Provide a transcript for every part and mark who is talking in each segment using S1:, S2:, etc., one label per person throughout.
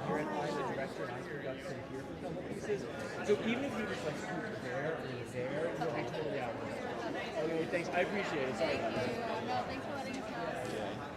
S1: here, and I'm the director, and I still got to sit here for a couple pieces. So even if you just like scoot there or there, you'll be totally out of it. Okay, thanks. I appreciate it. Sorry about that.
S2: No, thanks for letting us know.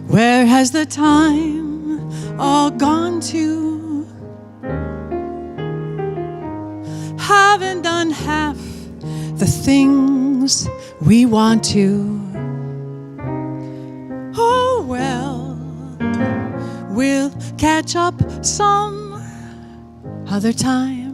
S2: Where has the time all gone to? Haven't done half the things we want to. Oh well, we'll catch up some other time.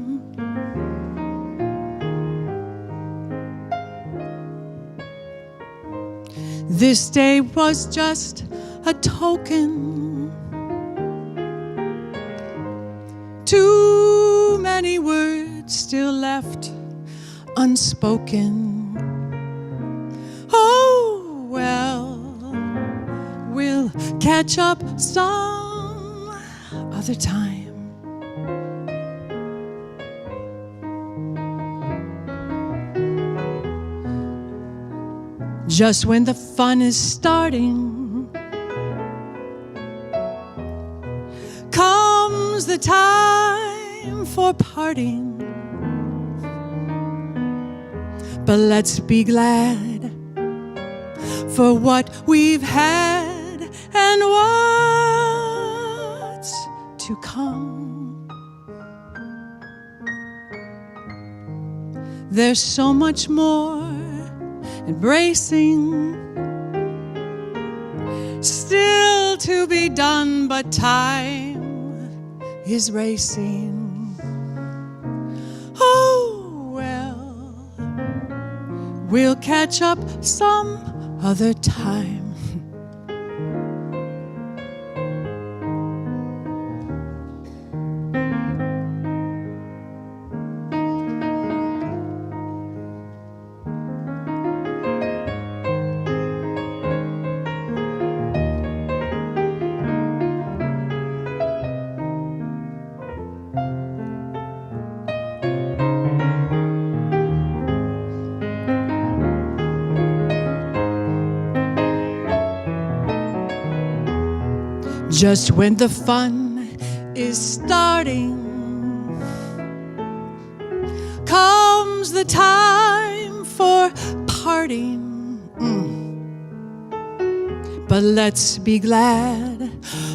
S2: This day was just a token. Too many words still left unspoken. Oh well, we'll catch up some other time. Just when the fun is starting, comes the time for parting. But let's be glad for what we've had and what's to come. There's so much more embracing still to be done, but time is racing. Oh well, we'll catch up some other time. Just when the fun is starting, comes the time for parting. But let's be glad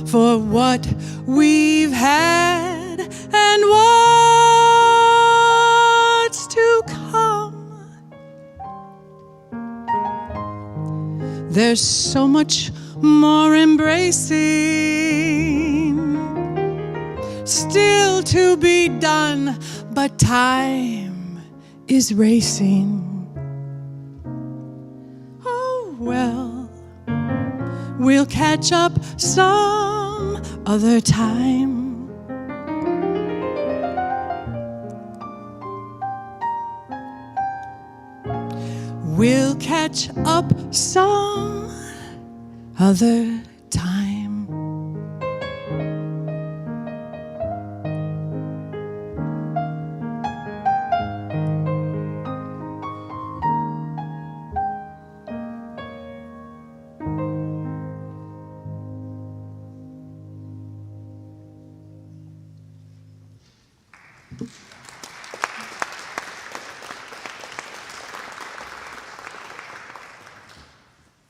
S2: for what we've had and what's to come. There's so much more embracing still to be done, but time is racing. Oh well, we'll catch up some other time. We'll catch up some other time.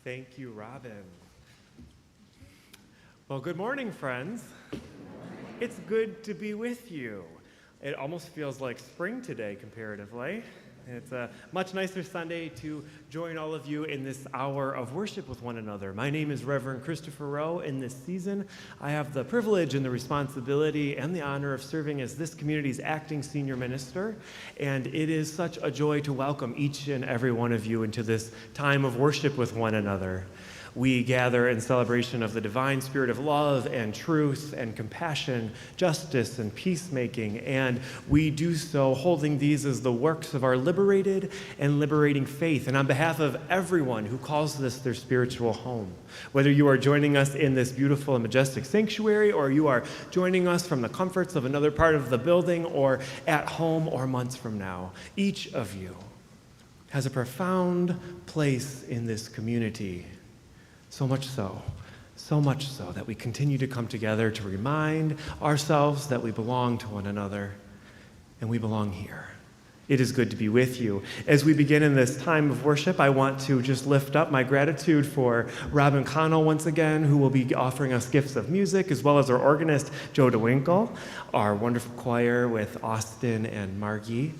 S3: Thank you, Robin. Well, good morning, friends. It's good to be with you. It almost feels like spring today, comparatively. It's a much nicer Sunday to join all of you in this hour of worship with one another. My name is Reverend Christopher Rowe. In this season, I have the privilege and the responsibility and the honor of serving as this community's acting senior minister. And it is such a joy to welcome each and every one of you into this time of worship with one another. We gather in celebration of the divine spirit of love and truth and compassion, justice and peacemaking, and we do so holding these as the works of our liberated and liberating faith. And on behalf of everyone who calls this their spiritual home, whether you are joining us in this beautiful and majestic sanctuary, or you are joining us from the comforts of another part of the building, or at home or months from now, each of you has a profound place in this community. So much so that we continue to come together to remind ourselves that we belong to one another and we belong here It is good to be with you. As we begin in this time of worship, I want to just lift up my gratitude for Rob and Connell once again, who will be offering us gifts of music, as well as our organist, Joe DeWinkle, our wonderful choir with Austin and Margie,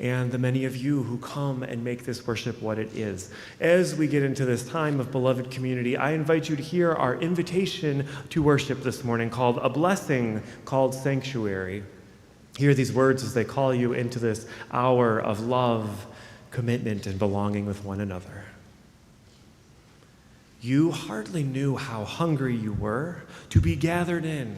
S3: and the many of you who come and make this worship what it is. As we get into this time of beloved community, I invite you to hear our invitation to worship this morning called A Blessing Called Sanctuary. Hear these words as they call you into this hour of love, commitment, and belonging with one another. You hardly knew how hungry you were to be gathered in,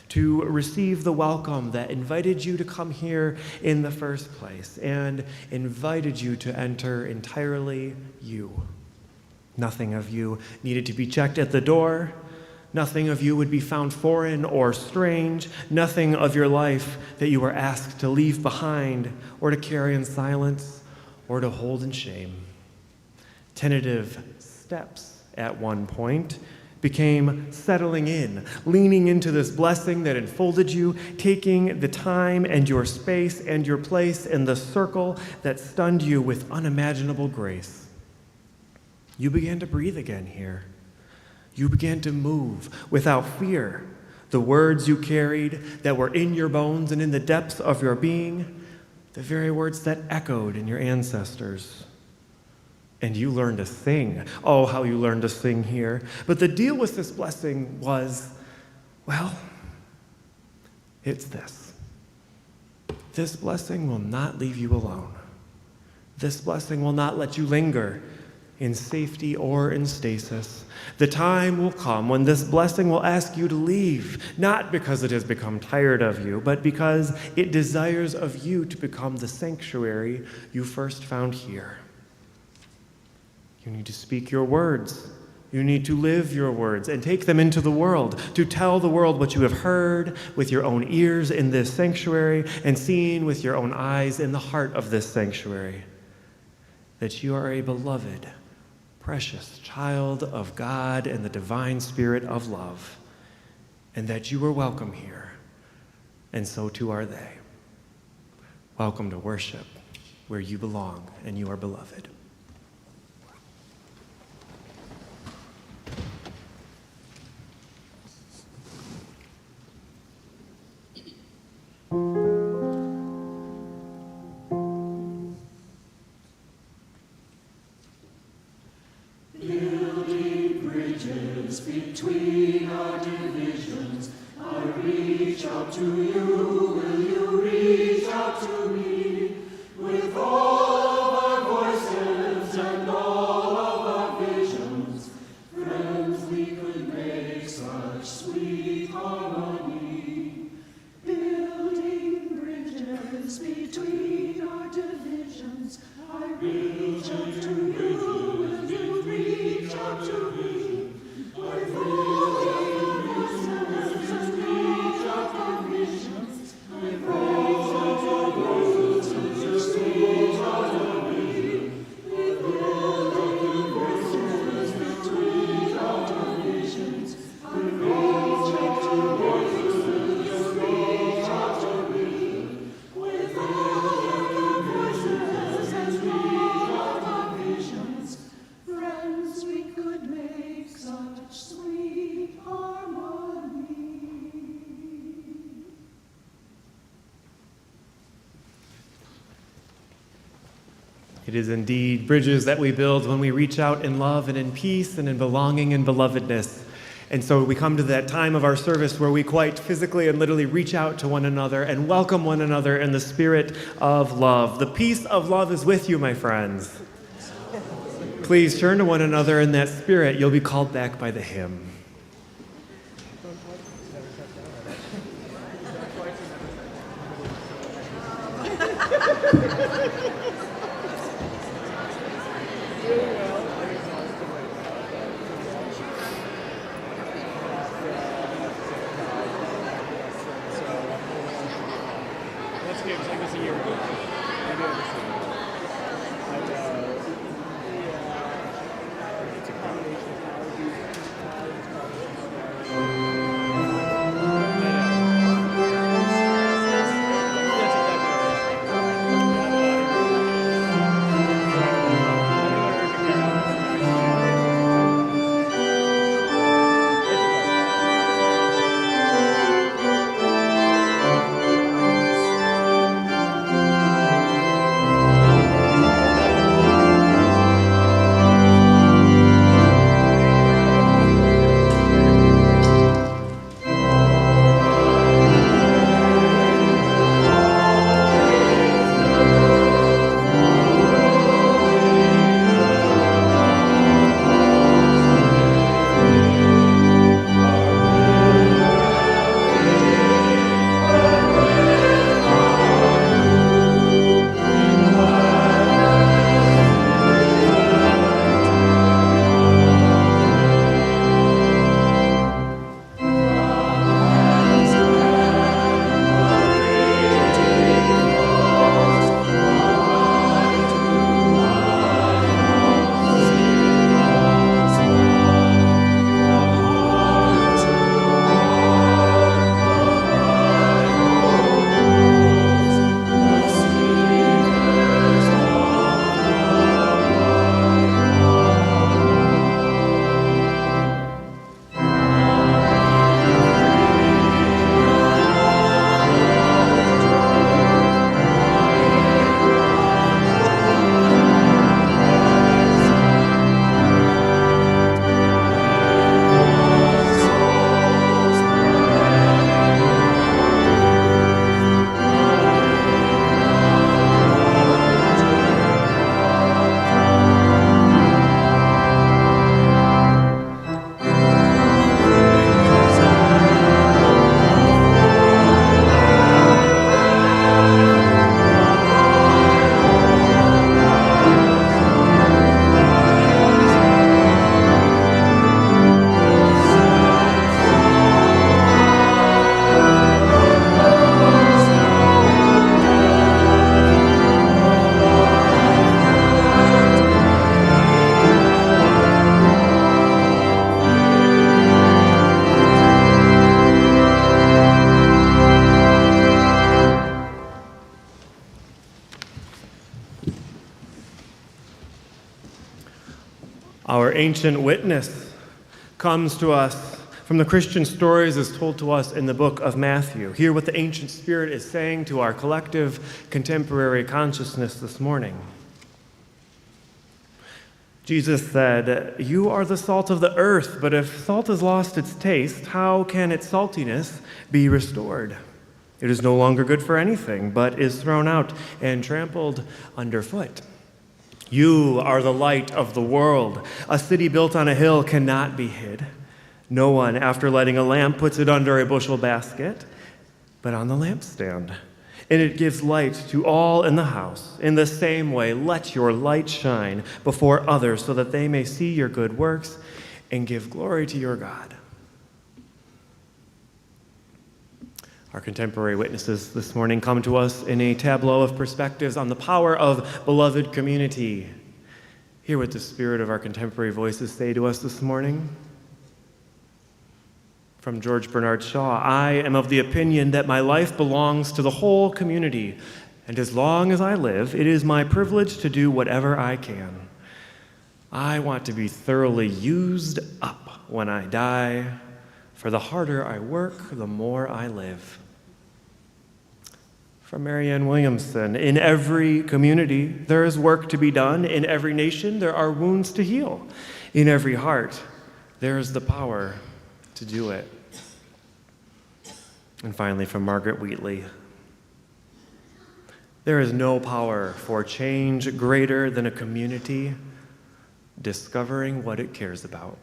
S3: to receive the welcome that invited you to come here in the first place and invited you to enter entirely you. Nothing of you needed to be checked at the door. Nothing of you would be found foreign or strange. Nothing of your life that you were asked to leave behind or to carry in silence or to hold in shame. Tentative steps at one point became settling in, leaning into this blessing that enfolded you, taking the time and your space and your place in the circle that stunned you with unimaginable grace. You began to breathe again here. You began to move without fear. The words you carried that were in your bones and in the depths of your being, the very words that echoed in your ancestors. And you learned to sing. Oh, how you learned to sing here. But the deal with this blessing was, well, it's this. This blessing will not leave you alone. This blessing will not let you linger in safety or in stasis. The time will come when this blessing will ask you to leave, not because it has become tired of you, but because it desires of you to become the sanctuary you first found here. You need to speak your words. You need to live your words and take them into the world, to tell the world what you have heard with your own ears in this sanctuary and seen with your own eyes in the heart of this sanctuary. That you are a beloved, precious child of God and the divine spirit of love, and that you are welcome here, and so too are they. Welcome to worship, where you belong and you are beloved.
S4: Between our divisions, I reach out to you, will you reach out to me? With all of our voices and all of our visions, friends, we could make such sweet harmony. Building bridges between our divisions, I reach out to you, will you reach out to me?
S3: It is indeed bridges that we build when we reach out in love and in peace and in belonging and belovedness. And so we come to that time of our service where we quite physically and literally reach out to one another and welcome one another in the spirit of love. The peace of love is with you, my friends. Please turn to one another in that spirit. You'll be called back by the hymn. Our ancient witness comes to us from the Christian stories as told to us in the book of Matthew. Hear what the ancient spirit is saying to our collective contemporary consciousness this morning. Jesus said, "You are the salt of the earth, but if salt has lost its taste, how can its saltiness be restored? It is no longer good for anything, but is thrown out and trampled underfoot. You are the light of the world. A city built on a hill cannot be hid. No one, after lighting a lamp, puts it under a bushel basket, but on the lampstand, and it gives light to all in the house. In the same way, let your light shine before others so that they may see your good works and give glory to your God." Our contemporary witnesses this morning come to us in a tableau of perspectives on the power of beloved community. Hear what the spirit of our contemporary voices say to us this morning. From George Bernard Shaw, "I am of the opinion that my life belongs to the whole community, and as long as I live, it is my privilege to do whatever I can. I want to be thoroughly used up when I die, for the harder I work, the more I live." From Margaret Williamson, "In every community, there is work to be done. In every nation, there are wounds to heal. In every heart, there is the power to do it." And finally, from Margaret Wheatley, "There is no power for change greater than a community discovering what it cares about."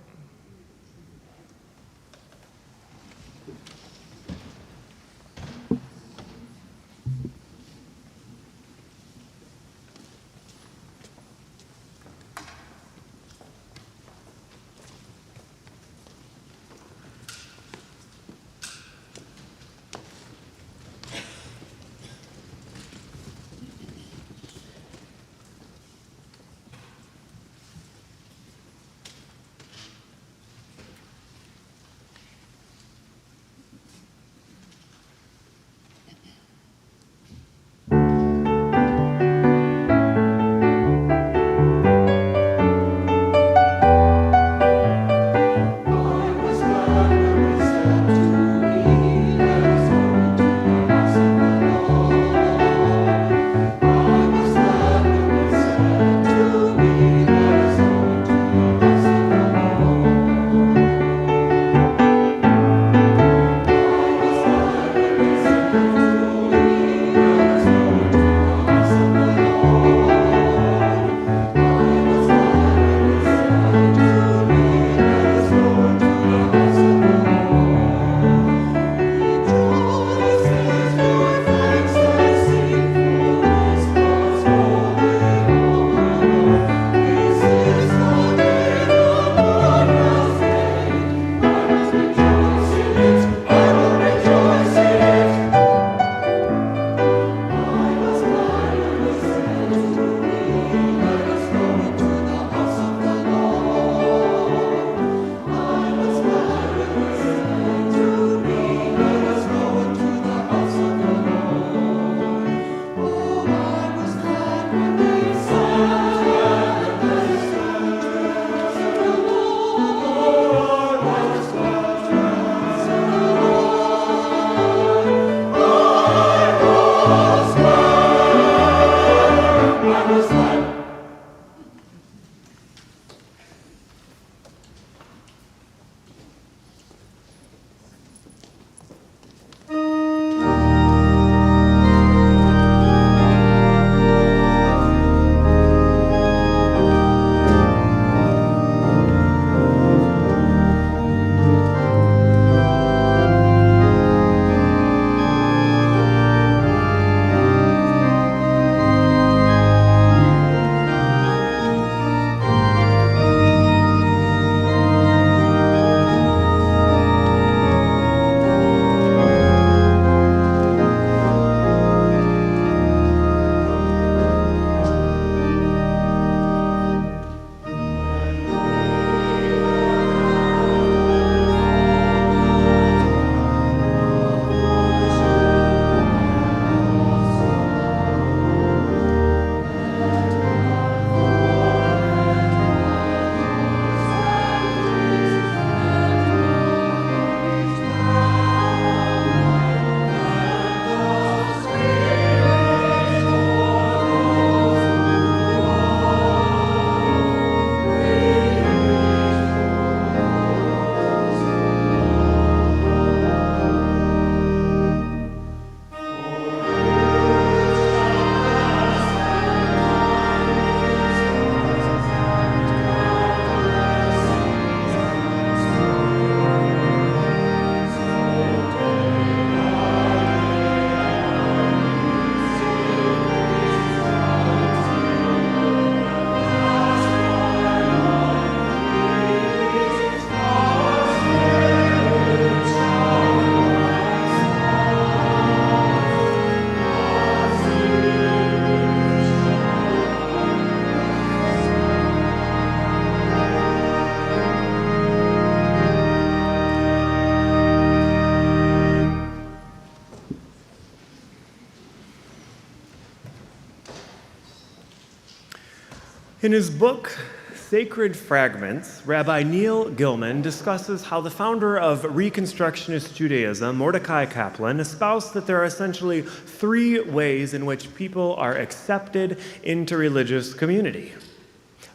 S3: In his book, Sacred Fragments, Rabbi Neil Gilman discusses how the founder of Reconstructionist Judaism, Mordecai Kaplan, espoused that there are essentially three ways in which people are accepted into religious community: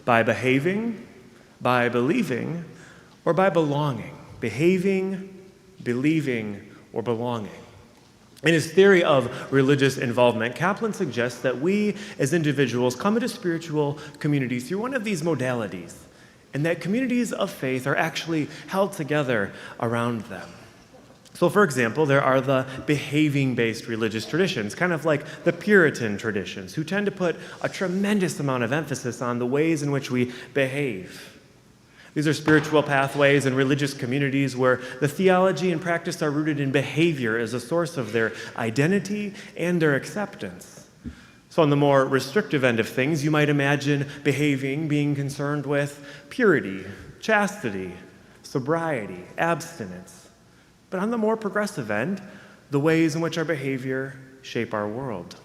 S3: by behaving, by believing, or by belonging. Behaving, believing, or belonging. In his theory of religious involvement, Kaplan suggests that we as individuals come into spiritual community through one of these modalities, and that communities of faith are actually held together around them. So, for example, there are the behaving-based religious traditions, kind of like the Puritan traditions, who tend to put a tremendous amount of emphasis on the ways in which we behave. These are spiritual pathways and religious communities where the theology and practice are rooted in behavior as a source of their identity and their acceptance. So on the more restrictive end of things, you might imagine behaving being concerned with purity, chastity, sobriety, abstinence. But on the more progressive end, the ways in which our behavior shape our world.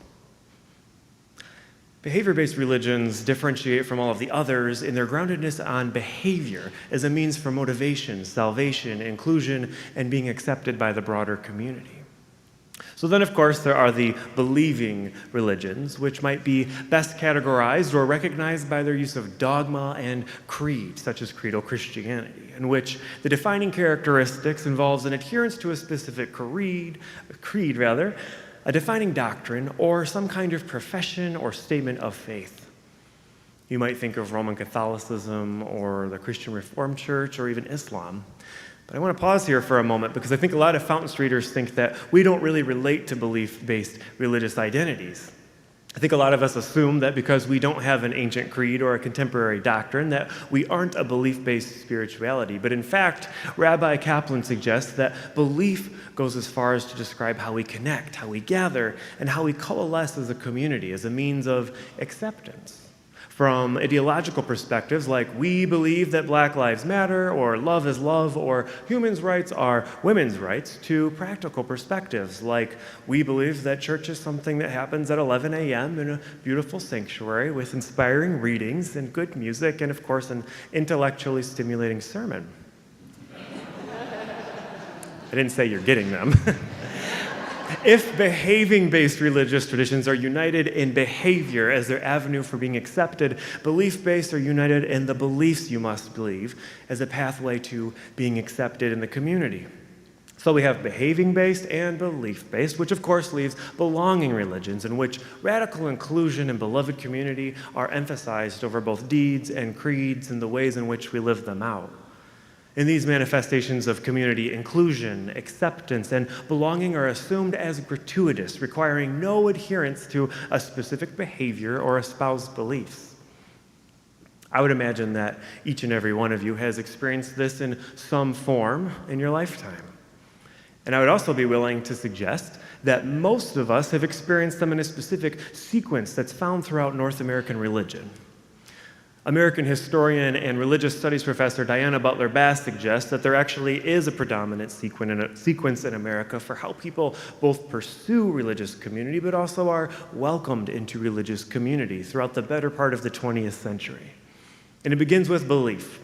S3: Behavior-based religions differentiate from all of the others in their groundedness on behavior as a means for motivation, salvation, inclusion, and being accepted by the broader community. So then, of course, there are the believing religions, which might be best categorized or recognized by their use of dogma and creed, such as creedal Christianity, in which the defining characteristics involves an adherence to a specific creed, a defining doctrine, or some kind of profession or statement of faith. You might think of Roman Catholicism or the Christian Reformed Church or even Islam. But I want to pause here for a moment because I think a lot of Fountain Streeters think that we don't really relate to belief-based religious identities. I think a lot of us assume that because we don't have an ancient creed or a contemporary doctrine that we aren't a belief-based spirituality. But in fact, Rabbi Kaplan suggests that belief goes as far as to describe how we connect, how we gather, and how we coalesce as a community, as a means of acceptance. From ideological perspectives like we believe that Black Lives Matter, or love is love, or human rights are women's rights, to practical perspectives like we believe that church is something that happens at 11 a.m. in a beautiful sanctuary with inspiring readings and good music and, of course, an intellectually stimulating sermon. I didn't say you're getting them. If behaving-based religious traditions are united in behavior as their avenue for being accepted, belief-based are united in the beliefs you must believe as a pathway to being accepted in the community. So we have behaving-based and belief-based, which of course leaves belonging religions in which radical inclusion and beloved community are emphasized over both deeds and creeds and the ways in which we live them out. In these manifestations of community inclusion, acceptance, and belonging are assumed as gratuitous, requiring no adherence to a specific behavior or espoused beliefs. I would imagine that each and every one of you has experienced this in some form in your lifetime. And I would also be willing to suggest that most of us have experienced them in a specific sequence that's found throughout North American religion. American historian and religious studies professor Diana Butler Bass suggests that there actually is a predominant sequence in America for how people both pursue religious community but also are welcomed into religious community throughout the better part of the 20th century. And it begins with belief.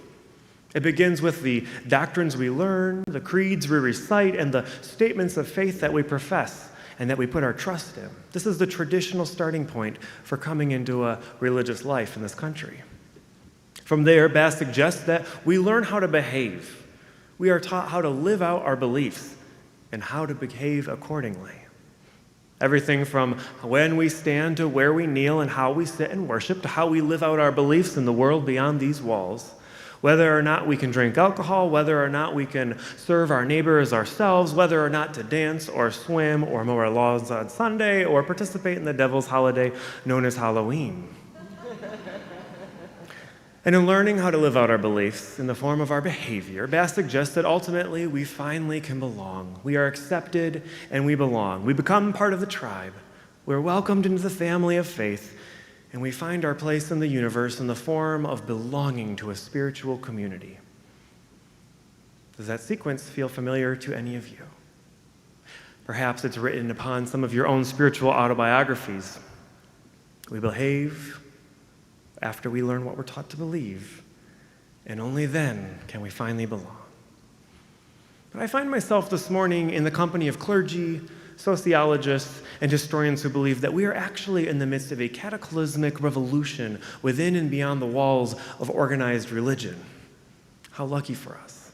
S3: It begins with the doctrines we learn, the creeds we recite, and the statements of faith that we profess and that we put our trust in. This is the traditional starting point for coming into a religious life in this country. From there, Bass suggests that we learn how to behave. We are taught how to live out our beliefs and how to behave accordingly. Everything from when we stand to where we kneel and how we sit and worship to how we live out our beliefs in the world beyond these walls. Whether or not we can drink alcohol, whether or not we can serve our neighbor as ourselves, whether or not to dance or swim or mow our lawns on Sunday or participate in the devil's holiday known as Halloween. And in learning how to live out our beliefs in the form of our behavior, Bass suggests that ultimately we finally can belong. We are accepted and we belong. We become part of the tribe. We're welcomed into the family of faith, and we find our place in the universe in the form of belonging to a spiritual community. Does that sequence feel familiar to any of you? Perhaps it's written upon some of your own spiritual autobiographies. We behave, after we learn what we're taught to believe, and only then can we finally belong. But I find myself this morning in the company of clergy, sociologists, and historians who believe that we are actually in the midst of a cataclysmic revolution within and beyond the walls of organized religion. How lucky for us.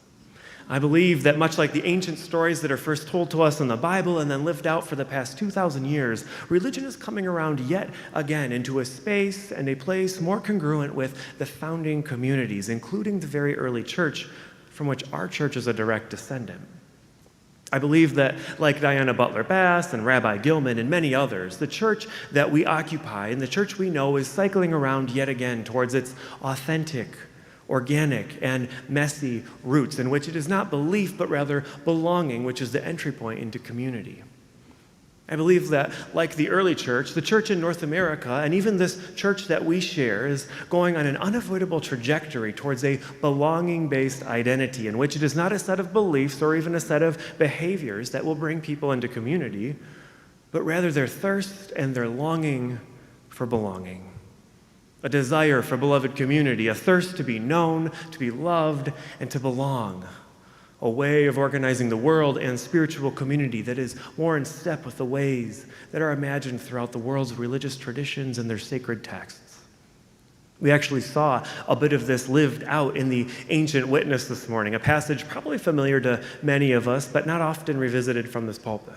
S3: I believe that much like the ancient stories that are first told to us in the Bible and then lived out for the past 2,000 years, religion is coming around yet again into a space and a place more congruent with the founding communities, including the very early church from which our church is a direct descendant. I believe that, like Diana Butler Bass and Rabbi Gilman and many others, the church that we occupy and the church we know is cycling around yet again towards its authentic, organic, and messy roots, in which it is not belief, but rather belonging, which is the entry point into community. I believe that, like the early church, the church in North America, and even this church that we share, is going on an unavoidable trajectory towards a belonging-based identity, in which it is not a set of beliefs or even a set of behaviors that will bring people into community, but rather their thirst and their longing for belonging. A desire for beloved community, a thirst to be known, to be loved, and to belong. A way of organizing the world and spiritual community that is more in step with the ways that are imagined throughout the world's religious traditions and their sacred texts. We actually saw a bit of this lived out in the ancient witness this morning, a passage probably familiar to many of us, but not often revisited from this pulpit.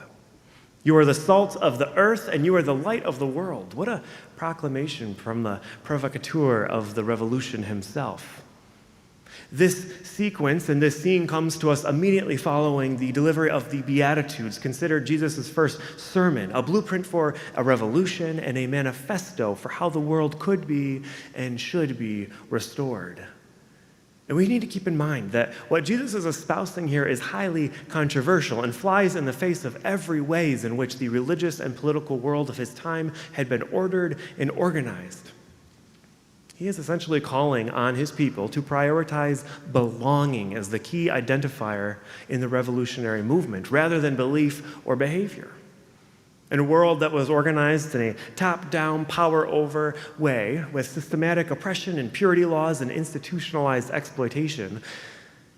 S3: You are the salt of the earth, and you are the light of the world. What a proclamation from the provocateur of the revolution himself. This sequence and this scene comes to us immediately following the delivery of the Beatitudes, considered Jesus' first sermon, a blueprint for a revolution and a manifesto for how the world could be and should be restored. And we need to keep in mind that what Jesus is espousing here is highly controversial and flies in the face of every ways in which the religious and political world of his time had been ordered and organized. He is essentially calling on his people to prioritize belonging as the key identifier in the revolutionary movement, rather than belief or behavior. In a world that was organized in a top-down, power-over way, with systematic oppression and purity laws and institutionalized exploitation,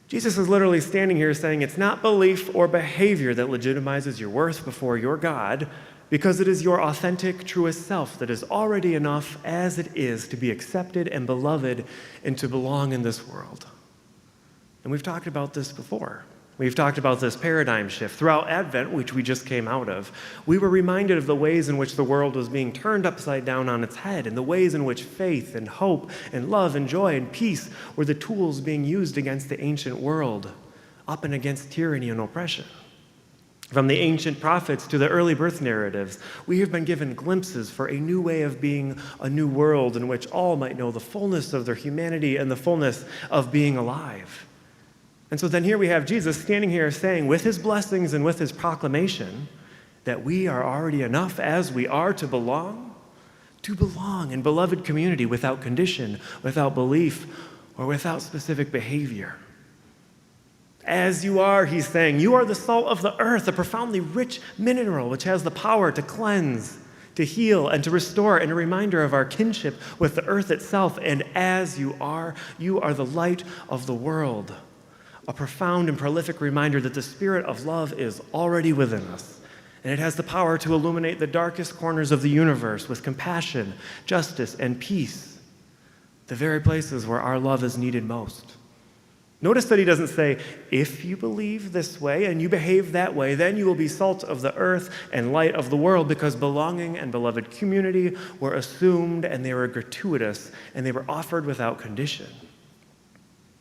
S3: Jesus is literally standing here saying it's not belief or behavior that legitimizes your worth before your God, because it is your authentic, truest self that is already enough as it is to be accepted and beloved and to belong in this world. And we've talked about this before. We've talked about this paradigm shift. Throughout Advent, which we just came out of, we were reminded of the ways in which the world was being turned upside down on its head, and the ways in which faith and hope and love and joy and peace were the tools being used against the ancient world, up and against tyranny and oppression. From the ancient prophets to the early birth narratives, we have been given glimpses for a new way of being, a new world in which all might know the fullness of their humanity and the fullness of being alive. And so then here we have Jesus standing here saying, with his blessings and with his proclamation, that we are already enough as we are to belong in beloved community without condition, without belief, or without specific behavior. As you are, he's saying, you are the salt of the earth, a profoundly rich mineral which has the power to cleanse, to heal, and to restore, and a reminder of our kinship with the earth itself. And as you are the light of the world. A profound and prolific reminder that the spirit of love is already within us, and it has the power to illuminate the darkest corners of the universe with compassion, justice, and peace, the very places where our love is needed most. Notice that he doesn't say, if you believe this way and you behave that way, then you will be salt of the earth and light of the world, because belonging and beloved community were assumed, and they were gratuitous, and they were offered without condition.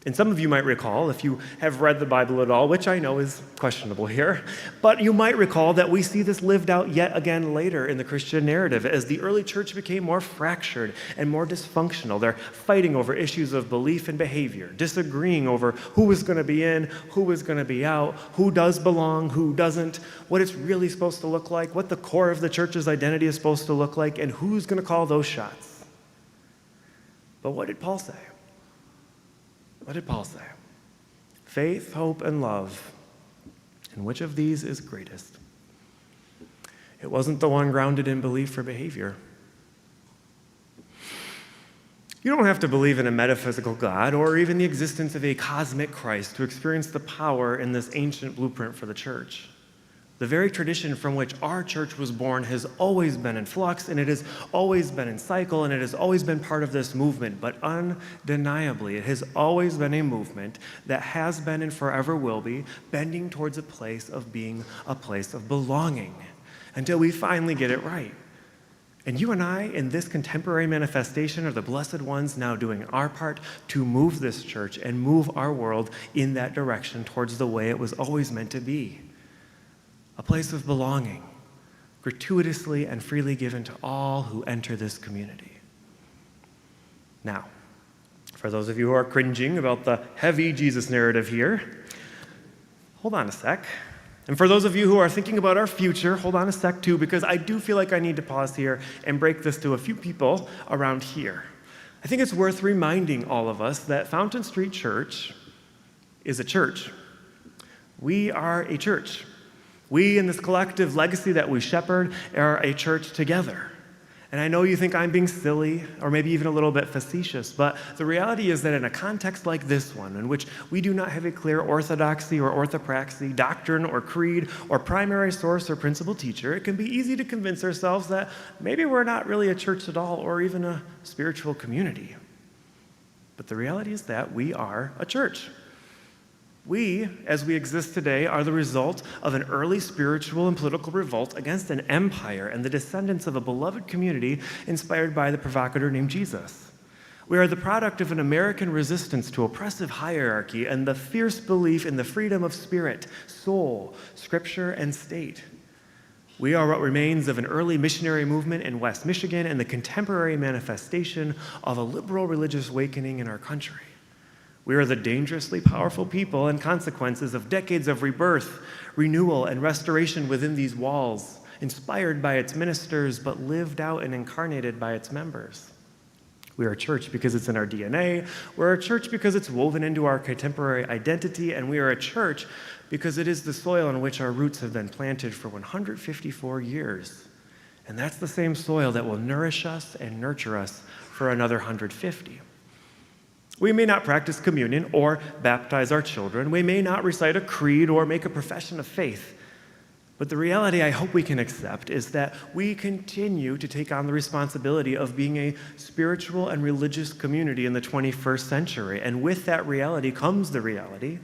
S3: And some of you might recall, if you have read the Bible at all, which I know is questionable here, but you might recall that we see this lived out yet again later in the Christian narrative as the early church became more fractured and more dysfunctional. They're fighting over issues of belief and behavior, disagreeing over who was going to be in, who was going to be out, who does belong, who doesn't, what it's really supposed to look like, what the core of the church's identity is supposed to look like, and who's going to call those shots. But what did Paul say? What did Paul say? Faith, hope, and love. And which of these is greatest? It wasn't the one grounded in belief or behavior. You don't have to believe in a metaphysical God or even the existence of a cosmic Christ to experience the power in this ancient blueprint for the church. The very tradition from which our church was born has always been in flux, and it has always been in cycle, and it has always been part of this movement. But undeniably, it has always been a movement that has been and forever will be bending towards a place of being a place of belonging until we finally get it right. And you and I, in this contemporary manifestation, are the blessed ones now doing our part to move this church and move our world in that direction towards the way it was always meant to be. A place of belonging, gratuitously and freely given to all who enter this community. Now, for those of you who are cringing about the heavy Jesus narrative here, hold on a sec. And for those of you who are thinking about our future, hold on a sec too, because I do feel like I need to pause here and break this to a few people around here. I think it's worth reminding all of us that Fountain Street Church is a church. We are a church. We, in this collective legacy that we shepherd, are a church together. And I know you think I'm being silly or maybe even a little bit facetious, but the reality is that in a context like this one, in which we do not have a clear orthodoxy or orthopraxy, doctrine or creed or primary source or principal teacher, it can be easy to convince ourselves that maybe we're not really a church at all or even a spiritual community. But the reality is that we are a church. We, as we exist today, are the result of an early spiritual and political revolt against an empire and the descendants of a beloved community inspired by the provocateur named Jesus. We are the product of an American resistance to oppressive hierarchy and the fierce belief in the freedom of spirit, soul, scripture, and state. We are what remains of an early missionary movement in West Michigan and the contemporary manifestation of a liberal religious awakening in our country. We are the dangerously powerful people and consequences of decades of rebirth, renewal, and restoration within these walls, inspired by its ministers, but lived out and incarnated by its members. We are a church because it's in our DNA. We're a church because it's woven into our contemporary identity, and we are a church because it is the soil in which our roots have been planted for 154 years. And that's the same soil that will nourish us and nurture us for another 150. We may not practice communion or baptize our children. We may not recite a creed or make a profession of faith. But the reality I hope we can accept is that we continue to take on the responsibility of being a spiritual and religious community in the 21st century. And with that reality comes the reality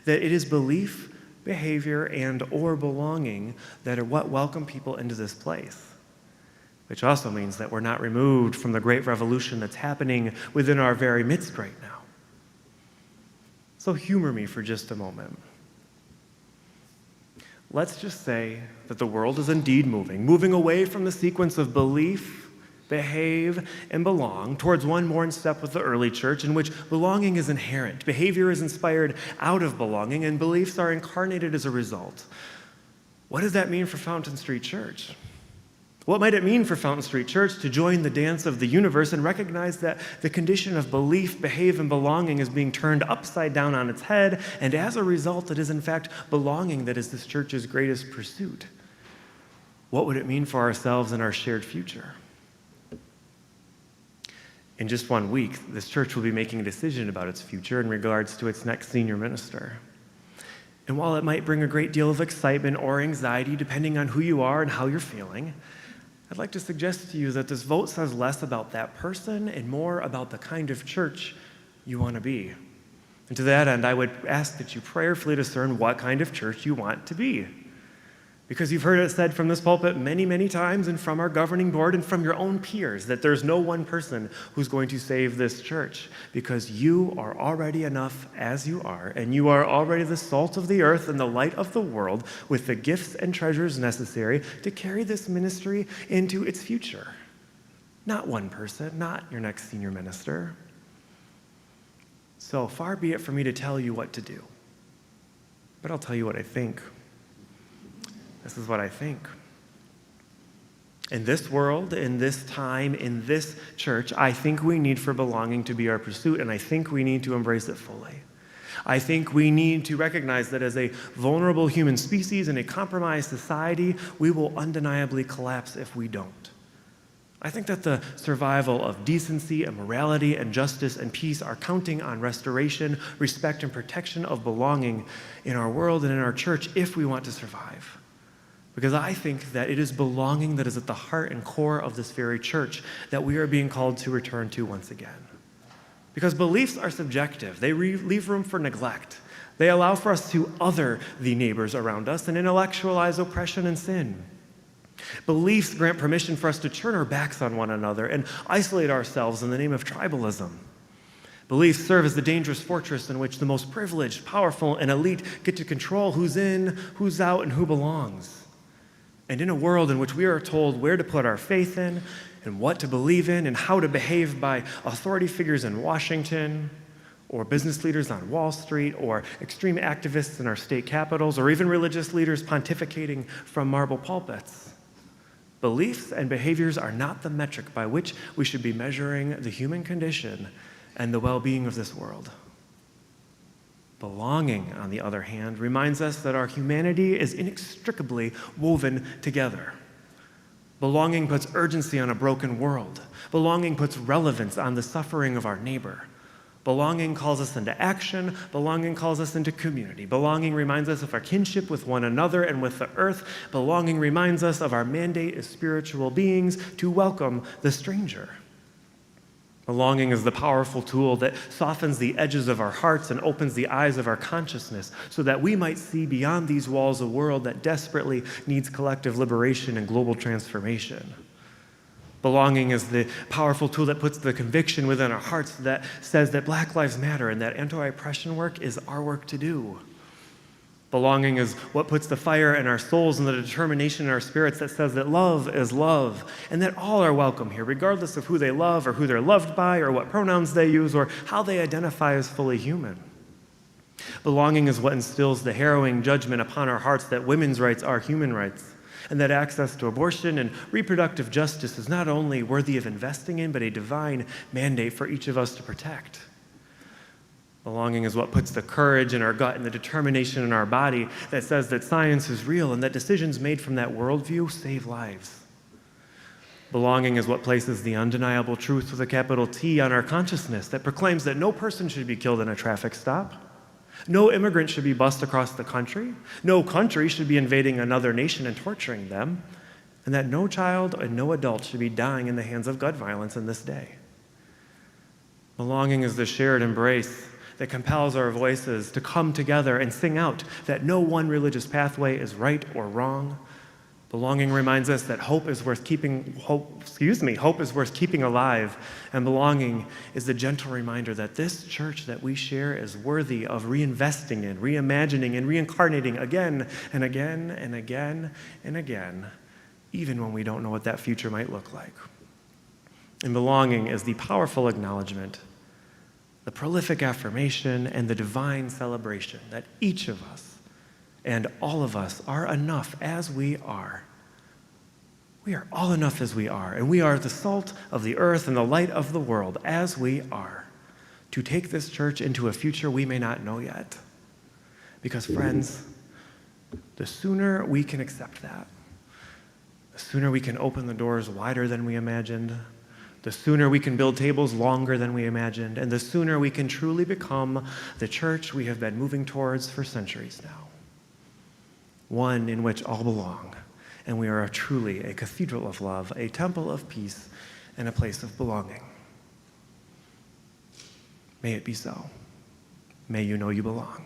S3: that it is belief, behavior, and or belonging that are what welcome people into this place. Which also means that we're not removed from the great revolution that's happening within our very midst right now. So humor me for just a moment. Let's just say that the world is indeed moving away from the sequence of belief, behave, and belong towards one more in step with the early church, in which belonging is inherent, behavior is inspired out of belonging, and beliefs are incarnated as a result. What does that mean for Fountain Street Church? What might it mean for Fountain Street Church to join the dance of the universe and recognize that the condition of belief, behave, and belonging is being turned upside down on its head, and as a result, it is in fact belonging that is this church's greatest pursuit? What would it mean for ourselves and our shared future? In just 1 week, this church will be making a decision about its future in regards to its next senior minister. And while it might bring a great deal of excitement or anxiety, depending on who you are and how you're feeling, I'd like to suggest to you that this vote says less about that person and more about the kind of church you want to be. And to that end, I would ask that you prayerfully discern what kind of church you want to be. Because you've heard it said from this pulpit many, many times and from our governing board and from your own peers that there's no one person who's going to save this church, because you are already enough as you are, and you are already the salt of the earth and the light of the world with the gifts and treasures necessary to carry this ministry into its future. Not one person, not your next senior minister. So far be it for me to tell you what to do, but I'll tell you what I think. This is what I think. In this world, in this time, in this church, I think we need for belonging to be our pursuit, and I think we need to embrace it fully. I think we need to recognize that as a vulnerable human species in a compromised society, we will undeniably collapse if we don't. I think that the survival of decency and morality and justice and peace are counting on restoration, respect, and protection of belonging in our world and in our church if we want to survive. Because I think that it is belonging that is at the heart and core of this very church that we are being called to return to once again. Because beliefs are subjective. They leave room for neglect. They allow for us to other the neighbors around us and intellectualize oppression and sin. Beliefs grant permission for us to turn our backs on one another and isolate ourselves in the name of tribalism. Beliefs serve as the dangerous fortress in which the most privileged, powerful, and elite get to control who's in, who's out, and who belongs. And in a world in which we are told where to put our faith in and what to believe in and how to behave by authority figures in Washington, or business leaders on Wall Street, or extreme activists in our state capitals, or even religious leaders pontificating from marble pulpits, beliefs and behaviors are not the metric by which we should be measuring the human condition and the well-being of this world. Belonging, on the other hand, reminds us that our humanity is inextricably woven together. Belonging puts urgency on a broken world. Belonging puts relevance on the suffering of our neighbor. Belonging calls us into action. Belonging calls us into community. Belonging reminds us of our kinship with one another and with the earth. Belonging reminds us of our mandate as spiritual beings to welcome the stranger. Belonging is the powerful tool that softens the edges of our hearts and opens the eyes of our consciousness so that we might see beyond these walls a world that desperately needs collective liberation and global transformation. Belonging is the powerful tool that puts the conviction within our hearts that says that Black Lives Matter and that anti-oppression work is our work to do. Belonging is what puts the fire in our souls and the determination in our spirits that says that love is love and that all are welcome here, regardless of who they love or who they're loved by or what pronouns they use or how they identify as fully human. Belonging is what instills the harrowing judgment upon our hearts that women's rights are human rights, and that access to abortion and reproductive justice is not only worthy of investing in, but a divine mandate for each of us to protect. Belonging is what puts the courage in our gut and the determination in our body that says that science is real and that decisions made from that worldview save lives. Belonging is what places the undeniable truth with a capital T on our consciousness that proclaims that no person should be killed in a traffic stop. No immigrant should be bussed across the country. No country should be invading another nation and torturing them. And that no child and no adult should be dying in the hands of gun violence in this day. Belonging is the shared embrace that compels our voices to come together and sing out that no one religious pathway is right or wrong. Belonging reminds us that hope is worth keeping alive, and belonging is the gentle reminder that this church that we share is worthy of reinvesting in, reimagining, and reincarnating again and again and again and again, even when we don't know what that future might look like. And belonging is the powerful acknowledgement, the prolific affirmation, and the divine celebration that each of us and all of us are enough as we are. We are all enough as we are, and we are the salt of the earth and the light of the world as we are, to take this church into a future we may not know yet. Because, friends, the sooner we can accept that, the sooner we can open the doors wider than we imagined, the sooner we can build tables longer than we imagined, and the sooner we can truly become the church we have been moving towards for centuries now. One in which all belong, and we are truly a cathedral of love, a temple of peace, and a place of belonging. May it be so. May you know you belong.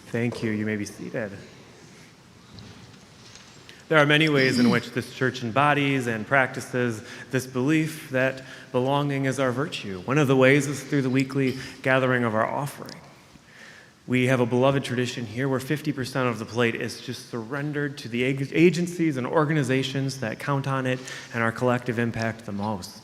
S3: Thank you. You may be seated. There are many ways in which this church embodies and practices this belief that belonging is our virtue. One of the ways is through the weekly gathering of our offering. We have a beloved tradition here where 50% of the plate is just surrendered to the agencies and organizations that count on it and our collective impact the most.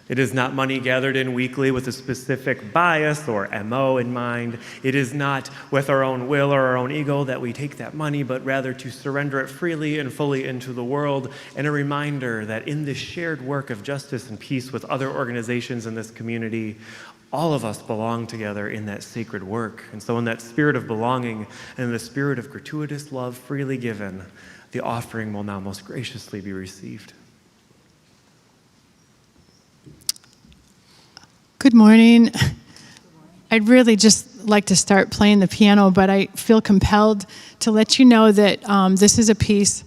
S3: It is not money gathered in weekly with a specific bias or MO in mind. It is not with our own will or our own ego that we take that money, but rather to surrender it freely and fully into the world, and a reminder that in this shared work of justice and peace with other organizations in this community, all of us belong together in that sacred work. And so in that spirit of belonging and in the spirit of gratuitous love freely given, the offering will now most graciously be received.
S2: Good morning. I'd really just like to start playing the piano, but I feel compelled to let you know that this is a piece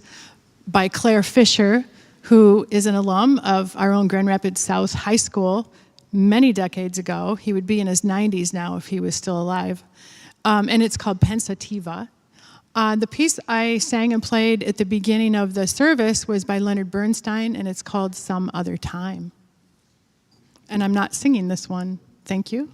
S2: by Claire Fisher, who is an alum of our own Grand Rapids South High School many decades ago. He would be in his 90s now if he was still alive. And it's called Pensativa. The piece I sang and played at the beginning of the service was by Leonard Bernstein, and it's called Some Other Time. And I'm not singing this one. Thank you.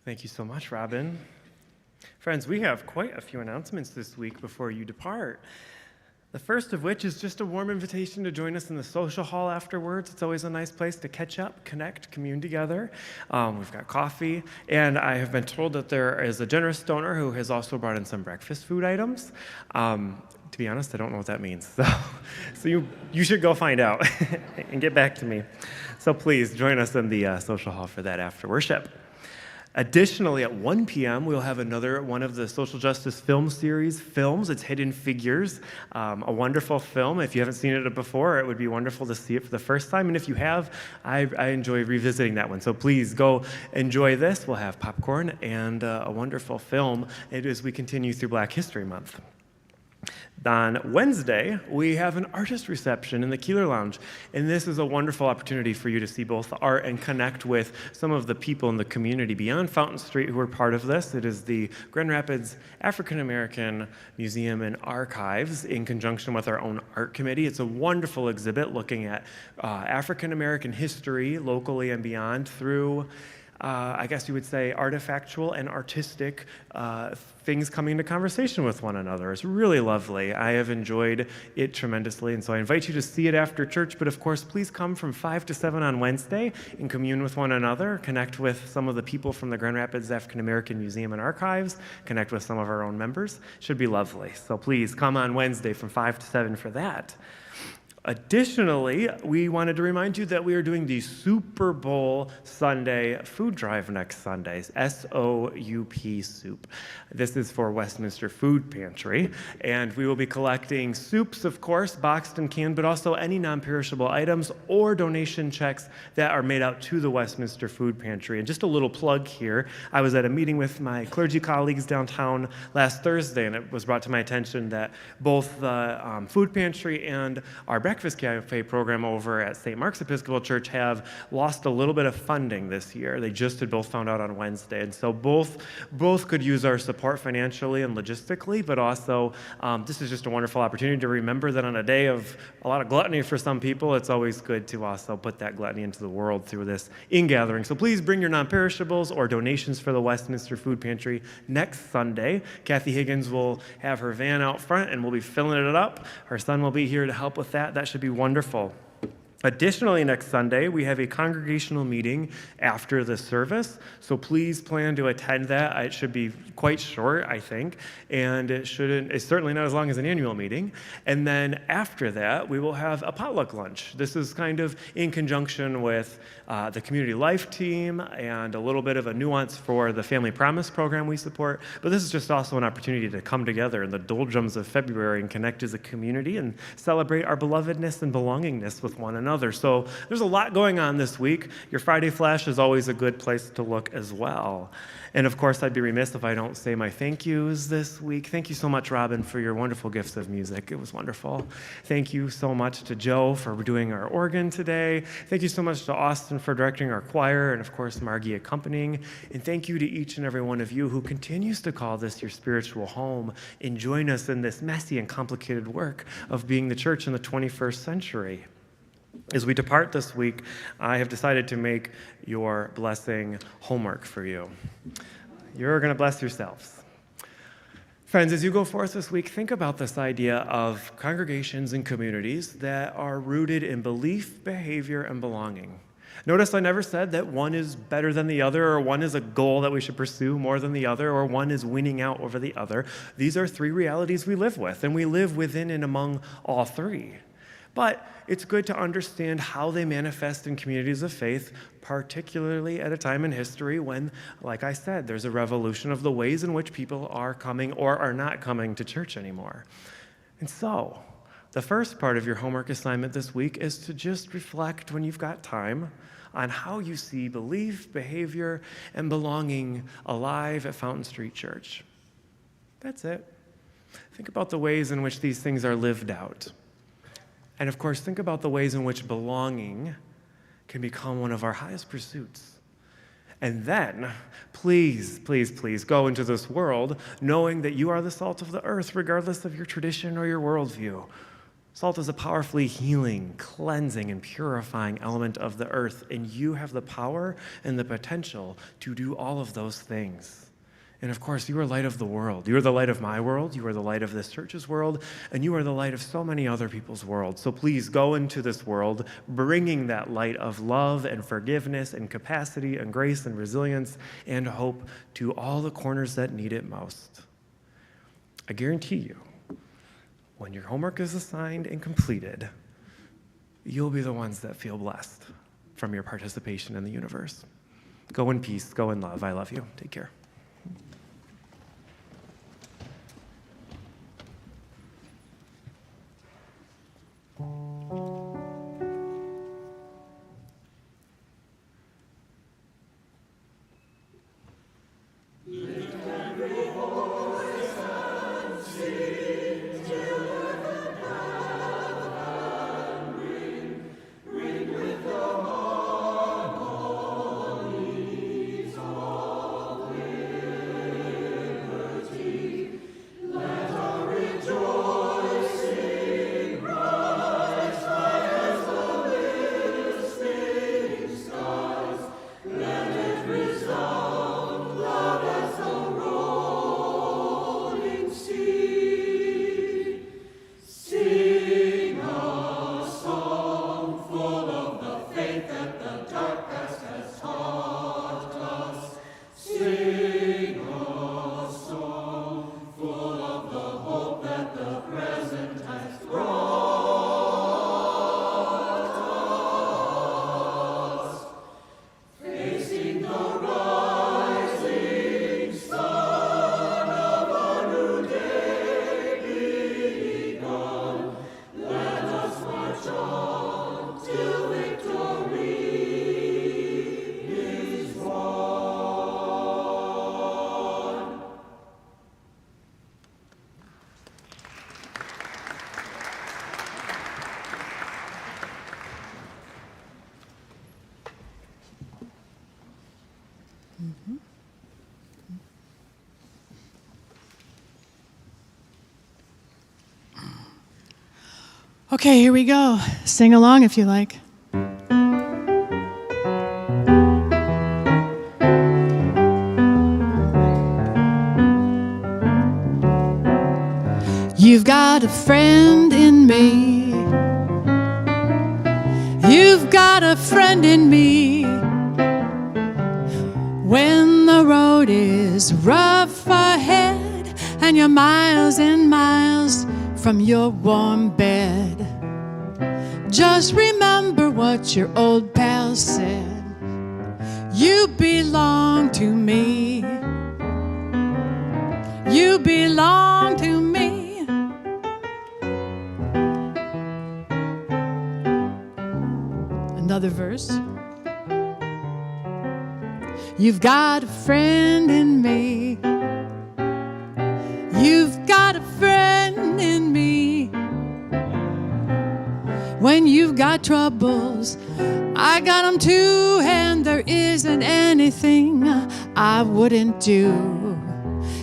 S3: Thank you so much, Robin. Friends, we have quite a few announcements this week before you depart. The first of which is just a warm invitation to join us in the social hall afterwards. It's always a nice place to catch up, connect, commune together. We've got coffee, and I have been told that there is a generous donor who has also brought in some breakfast food items. To be honest, I don't know what that means. So you should go find out and get back to me. So please join us in the social hall for that after worship. Additionally, at 1 p.m., we'll have another one of the social justice film series films. It's Hidden Figures, a wonderful film. If you haven't seen it before, it would be wonderful to see it for the first time. And if you have, I enjoy revisiting that one. So please go enjoy this. We'll have popcorn and a wonderful film as we continue through Black History Month. On Wednesday, we have an artist reception in the Keeler Lounge, and this is a wonderful opportunity for you to see both art and connect with some of the people in the community beyond Fountain Street who are part of this. It is the Grand Rapids African American Museum and Archives in conjunction with our own art committee. It's a wonderful exhibit looking at African American history locally and beyond through I guess you would say artifactual and artistic things coming into conversation with one another. It's really lovely. I have enjoyed it tremendously, and so I invite you to see it after church, but of course, please come from 5 to 7 on Wednesday and commune with one another, connect with some of the people from the Grand Rapids African American Museum and Archives, connect with some of our own members. Should be lovely. So please come on Wednesday from 5 to 7 for that. Additionally, we wanted to remind you that we are doing the Super Bowl Sunday food drive next Sunday, S-O-U-P soup. This is for Westminster Food Pantry, and we will be collecting soups, of course, boxed and canned, but also any non-perishable items or donation checks that are made out to the Westminster Food Pantry. And just a little plug here, I was at a meeting with my clergy colleagues downtown last Thursday, and it was brought to my attention that both the food pantry and our Breakfast Cafe program over at St. Mark's Episcopal Church have lost a little bit of funding this year. They just had both found out on Wednesday. And so both could use our support financially and logistically, but also this is just a wonderful opportunity to remember that on a day of a lot of gluttony for some people, it's always good to also put that gluttony into the world through this in-gathering. So please bring your non-perishables or donations for the Westminster Food Pantry next Sunday. Kathy Higgins will have her van out front and we'll be filling it up. Her son will be here to help with that. That should be wonderful. Additionally, next Sunday, we have a congregational meeting after the service, so please plan to attend that. It should be quite short, I think, and it's certainly not as long as an annual meeting. And then after that, we will have a potluck lunch. This is kind of in conjunction with the community life team and a little bit of a nuance for the Family Promise program we support, but this is just also an opportunity to come together in the doldrums of February and connect as a community and celebrate our belovedness and belongingness with one another. So there's a lot going on this week. Your Friday Flash is always a good place to look as well. And of course, I'd be remiss if I don't say my thank yous this week. Thank you so much, Robin, for your wonderful gifts of music. It was wonderful. Thank you so much to Joe for doing our organ today. Thank you so much to Austin for directing our choir, and of course, Margie accompanying. And thank you to each and every one of you who continues to call this your spiritual home and join us in this messy and complicated work of being the church in the 21st century. As we depart this week, I have decided to make your blessing homework for you. You're going to bless yourselves. Friends, as you go forth this week, think about this idea of congregations and communities that are rooted in belief, behavior, and belonging. Notice I never said that one is better than the other, or one is a goal that we should pursue more than the other, or one is winning out over the other. These are three realities we live with, and we live within and among all three. But it's good to understand how they manifest in communities of faith, particularly at a time in history when, like I said, there's a revolution of the ways in which people are coming or are not coming to church anymore. And so, the first part of your homework assignment this week is to just reflect when you've got time on how you see belief, behavior, and belonging alive at Fountain Street Church. That's it. Think about the ways in which these things are lived out. And of course, think about the ways in which belonging can become one of our highest pursuits. And then, please, please, please go into this world knowing that you are the salt of the earth, regardless of your tradition or your worldview. Salt is a powerfully healing, cleansing, and purifying element of the earth, and you have the power and the potential to do all of those things. And of course, you are light of the world. You are the light of my world. You are the light of this church's world, and you are the light of so many other people's worlds. So please go into this world bringing that light of love and forgiveness and capacity and grace and resilience and hope to all the corners that need it most. I guarantee you, when your homework is assigned and completed, you'll be the ones that feel blessed from your participation in the universe. Go in peace, go in love. I love you. Take care.
S2: Okay, here we go. Sing along if you like. You've got a friend in me. You've got a friend in me. When the road is rough ahead and you're miles and miles from your warm bed, just remember what your old pal said. You belong to me. You belong to me. Another verse. You've got a friend in me. You've got a friend in me. When you've got troubles, I got them too, and there isn't anything I wouldn't do.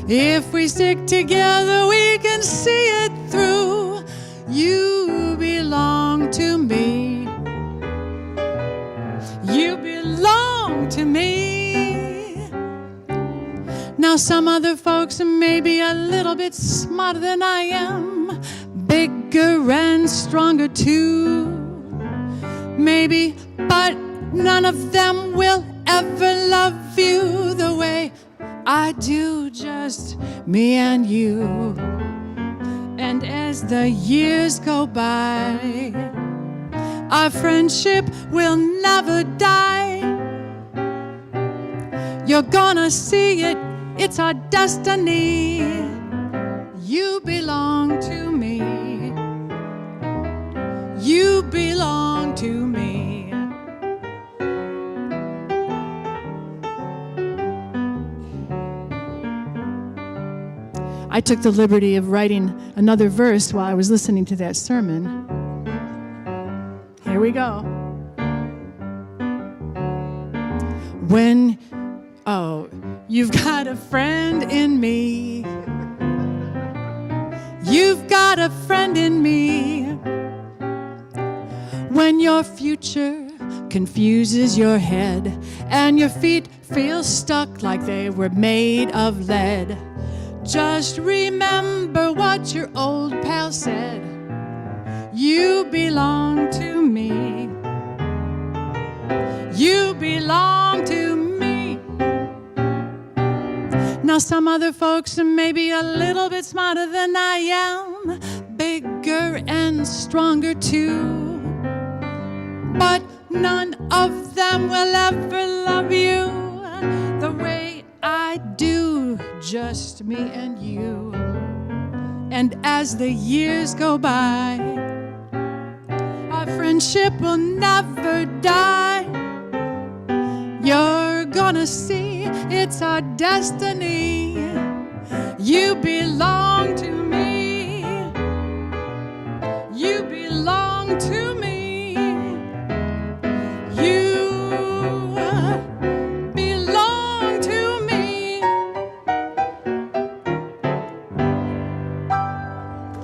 S2: If we stick together, we can see it through. You belong to me. You belong to me. Now some other folks are maybe a little bit smarter than I am, bigger and stronger too, maybe, but none of them will ever love you the way I do, just me and you. And as the years go by, our friendship will never die. You're gonna see it, it's our destiny. You belong to me. You belong to me. I took the liberty of writing another verse while I was listening to that sermon. Here we go. You've got a friend in me. You've got a friend in me. When your future confuses your head and your feet feel stuck like they were made of lead, just remember what your old pal said. You belong to me. You belong to me. Now some other folks are maybe a little bit smarter than I am, bigger and stronger too, but none of them will ever love you the way I do, just me and you. And as the years go by, our friendship will never die. You're gonna see it's our destiny. You belong to me. You belong to me. You belong to me.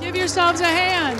S2: Give yourselves a hand.